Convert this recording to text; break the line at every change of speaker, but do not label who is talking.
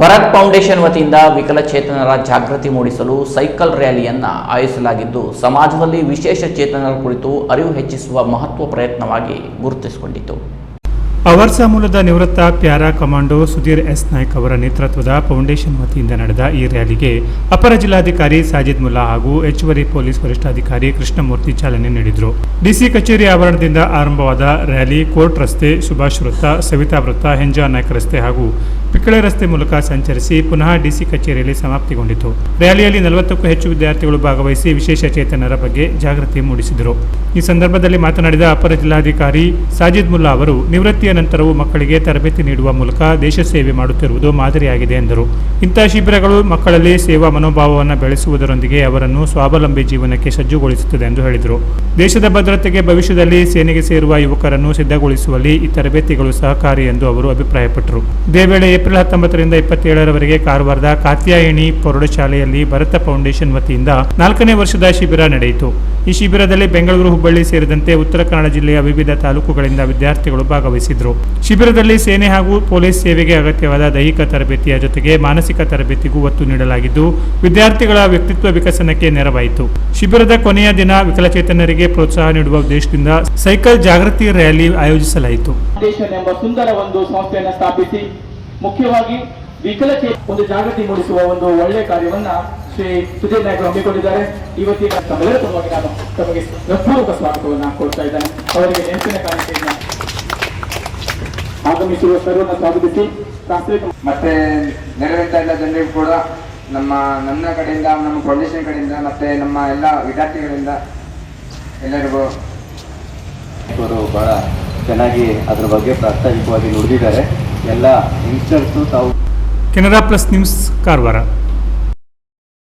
Bharat foundation ವತಿಯಿಂದ ವಿಕಲಚೇತನರ ಜಾಗೃತಿ ಮೂಡಿಸಲು ಸೈಕಲ್ ರ್ಯಾಲಿಯನ್ನು ಆಯೋಜಿಸಲಾಗಿದ್ದು, ಸಮಾಜದಲ್ಲಿ ವಿಶೇಷ ಚೇತನರ ಕುರಿತು ಅರಿವು ಹೆಚ್ಚಿಸುವ ಮಹತ್ವ ಪ್ರಯತ್ನವಾಗಿ ಗುರುತಿಸಿಕೊಂಡಿತು.
ಅವರ್ಸ ಮೂಲದ ನಿವೃತ್ತ para commando Sudhir S Naik ಅವರ ನೇತೃತ್ವದ ಫೌಂಡೇಶನ್ ವತಿಯಿಂದ ನಡೆದ ಈ ರ್ಯಾಲಿಗೆ ಅಪರ ಜಿಲ್ಲಾಧಿಕಾರಿ ಸಾಜಿದ್ ಮುಲ್ಲಾ ಹಾಗೂ ಹೆಚ್ಚುವರಿ ಪೊಲೀಸ್ ವರಿಷ್ಠಾಧಿಕಾರಿ ಕೃಷ್ಣಮೂರ್ತಿ ಚಾಲನೆ ನೀಡಿದರು. ಡಿಸಿ ಕಚೇರಿ ಆವರಣದಿಂದ ಆರಂಭವಾದ ರ್ಯಾಲಿ ಕೋರ್ಟ್ ರಸ್ತೆ, ಸುಭಾಷ್ ವೃತ್ತ, ಸವಿತಾ ವೃತ್ತ, ಹೆಂಜಾ ನಾಯ್ಕ ರಸ್ತೆ ಹಾಗೂ ಪಿಕ್ಕಳೆ ರಸ್ತೆ ಮೂಲಕ ಸಂಚರಿಸಿ ಪುನಃ ಡಿಸಿ ಕಚೇರಿಯಲ್ಲಿ ಸಮಾಪ್ತಿಗೊಂಡಿತು. ರ್ಯಾಲಿಯಲ್ಲಿ 40ಕ್ಕೂ ಹೆಚ್ಚು ವಿದ್ಯಾರ್ಥಿಗಳು ಭಾಗವಹಿಸಿ ವಿಶೇಷ ಚೇತನರ ಬಗ್ಗೆ ಜಾಗೃತಿ ಮೂಡಿಸಿದರು. ಈ ಸಂದರ್ಭದಲ್ಲಿ ಮಾತನಾಡಿದ ಅಪರ ಜಿಲ್ಲಾಧಿಕಾರಿ ಸಾಜಿದ್ ಮುಲ್ಲಾ ಅವರು, ನಿವೃತ್ತಿಯ ನಂತರವೂ ಮಕ್ಕಳಿಗೆ ತರಬೇತಿ ನೀಡುವ ಮೂಲಕ ದೇಶ ಸೇವೆ ಮಾಡುತ್ತಿರುವುದು ಮಾದರಿಯಾಗಿದೆ ಎಂದರು. ಇಂತಹ ಶಿಬಿರಗಳು ಮಕ್ಕಳಲ್ಲಿ ಸೇವಾ ಮನೋಭಾವವನ್ನು ಬೆಳೆಸುವುದರೊಂದಿಗೆ ಅವರನ್ನು ಸ್ವಾವಲಂಬಿ ಜೀವನಕ್ಕೆ ಸಜ್ಜುಗೊಳಿಸುತ್ತದೆ ಎಂದು ಹೇಳಿದರು. ದೇಶದ ಭದ್ರತೆಗೆ ಭವಿಷ್ಯದಲ್ಲಿ ಸೇನೆಗೆ ಸೇರುವ ಯುವಕರನ್ನು ಸಿದ್ಧಗೊಳಿಸುವಲ್ಲಿ ಈ ತರಬೇತಿಗಳು ಸಹಕಾರಿ ಎಂದು ಅವರು ಅಭಿಪ್ರಾಯಪಟ್ಟರು. ಇದೇ ವೇಳೆ ಏಪ್ರಿಲ್ 19ರಿಂದ 27ರವರೆಗೆ ಕಾರವಾರದ ಕಾತ್ಯಾಯಿನಿ ಪ್ರೌಢಶಾಲೆಯಲ್ಲಿ ಭರತ ಫೌಂಡೇಶನ್ ವತಿಯಿಂದ 4ನೇ ವರ್ಷದ ಶಿಬಿರ ನಡೆಯಿತು. ಈ ಶಿಬಿರದಲ್ಲಿ ಬೆಂಗಳೂರು, ಹುಬ್ಬಳ್ಳಿ ಸೇರಿದಂತೆ ಉತ್ತರ ಕನ್ನಡ ಜಿಲ್ಲೆಯ ವಿವಿಧ ತಾಲೂಕುಗಳಿಂದ ವಿದ್ಯಾರ್ಥಿಗಳು ಭಾಗವಹಿಸಿದ್ರು. ಶಿಬಿರದಲ್ಲಿ ಸೇನೆ ಹಾಗೂ ಪೊಲೀಸ್ ಸೇವೆಗೆ ಅಗತ್ಯವಾದ ದೈಹಿಕ ತರಬೇತಿಯ ಜೊತೆಗೆ ಮಾನಸಿಕ ತರಬೇತಿಗೂ ಒತ್ತು ನೀಡಲಾಗಿದ್ದು, ವಿದ್ಯಾರ್ಥಿಗಳ ವ್ಯಕ್ತಿತ್ವ ವಿಕಸನಕ್ಕೆ ನೆರವಾಯಿತು. ಶಿಬಿರದ ಕೊನೆಯ ದಿನ ವಿಕಲಚೇತನರಿಗೆ ಪ್ರೋತ್ಸಾಹ ನೀಡುವ ಉದ್ದೇಶದಿಂದ ಸೈಕಲ್ ಜಾಗೃತಿ ರ್ಯಾಲಿ ಆಯೋಜಿಸಲಾಯಿತು.
ಸುಂದರ ಒಂದು ಸಂಸ್ಥೆಯನ್ನು ಸ್ಥಾಪಿಸಿ ಮುಖ್ಯವಾಗಿ ಒಂದು ಜಾಗೃತಿ ಮೂಡಿಸುವ ಒಂದು ಒಳ್ಳೆಯ ಕಾರ್ಯವನ್ನ ಶ್ರೀ ಸುಧೀರ್ ನಾಯ್ಕ ಹಮ್ಮಿಕೊಂಡಿದ್ದಾರೆ. ಇವತ್ತಿನ ತಮ್ಮೆಲ್ಲರ ಪರವಾಗಿ ನಾನು ತಮಗೆ ಹೃತ್ಪೂರ್ವಕ ಸ್ವಾಗತವನ್ನು ಕೊಡ್ತಾ ಇದ್ದೇನೆ. ಅವರಿಗೆ ನೆನಪಿನ ಕಾಣಿಕೆಯಿಂದ ಆಗಮಿಸಿರುವ ಸರ್ವನ್ನ ಸ್ವಾಗತಿಸಿ
ಮತ್ತೆ ನೆರವೇರ್ತ ಎಲ್ಲ ಜನರಿಗೂ ಕೂಡ ನನ್ನ ಕಡೆಯಿಂದ, ನಮ್ಮ ಫೌಂಡೇಶನ್ ಕಡೆಯಿಂದ ಮತ್ತೆ ನಮ್ಮ ಎಲ್ಲ ವಿದ್ಯಾರ್ಥಿಗಳಿಂದ ಎಲ್ಲರಿಗೂ
ಅವರು ಬಹಳ ಚೆನ್ನಾಗಿ ಅದರ ಬಗ್ಗೆ ಪ್ರಾಸ್ತಾವಿಕವಾಗಿ ನುಡಿದಿದ್ದಾರೆ. ಎಲ್ಲ ಯಂಗ್ಸ್ಟರ್ಸು ತಾವು.
Canara plus news, Karwar.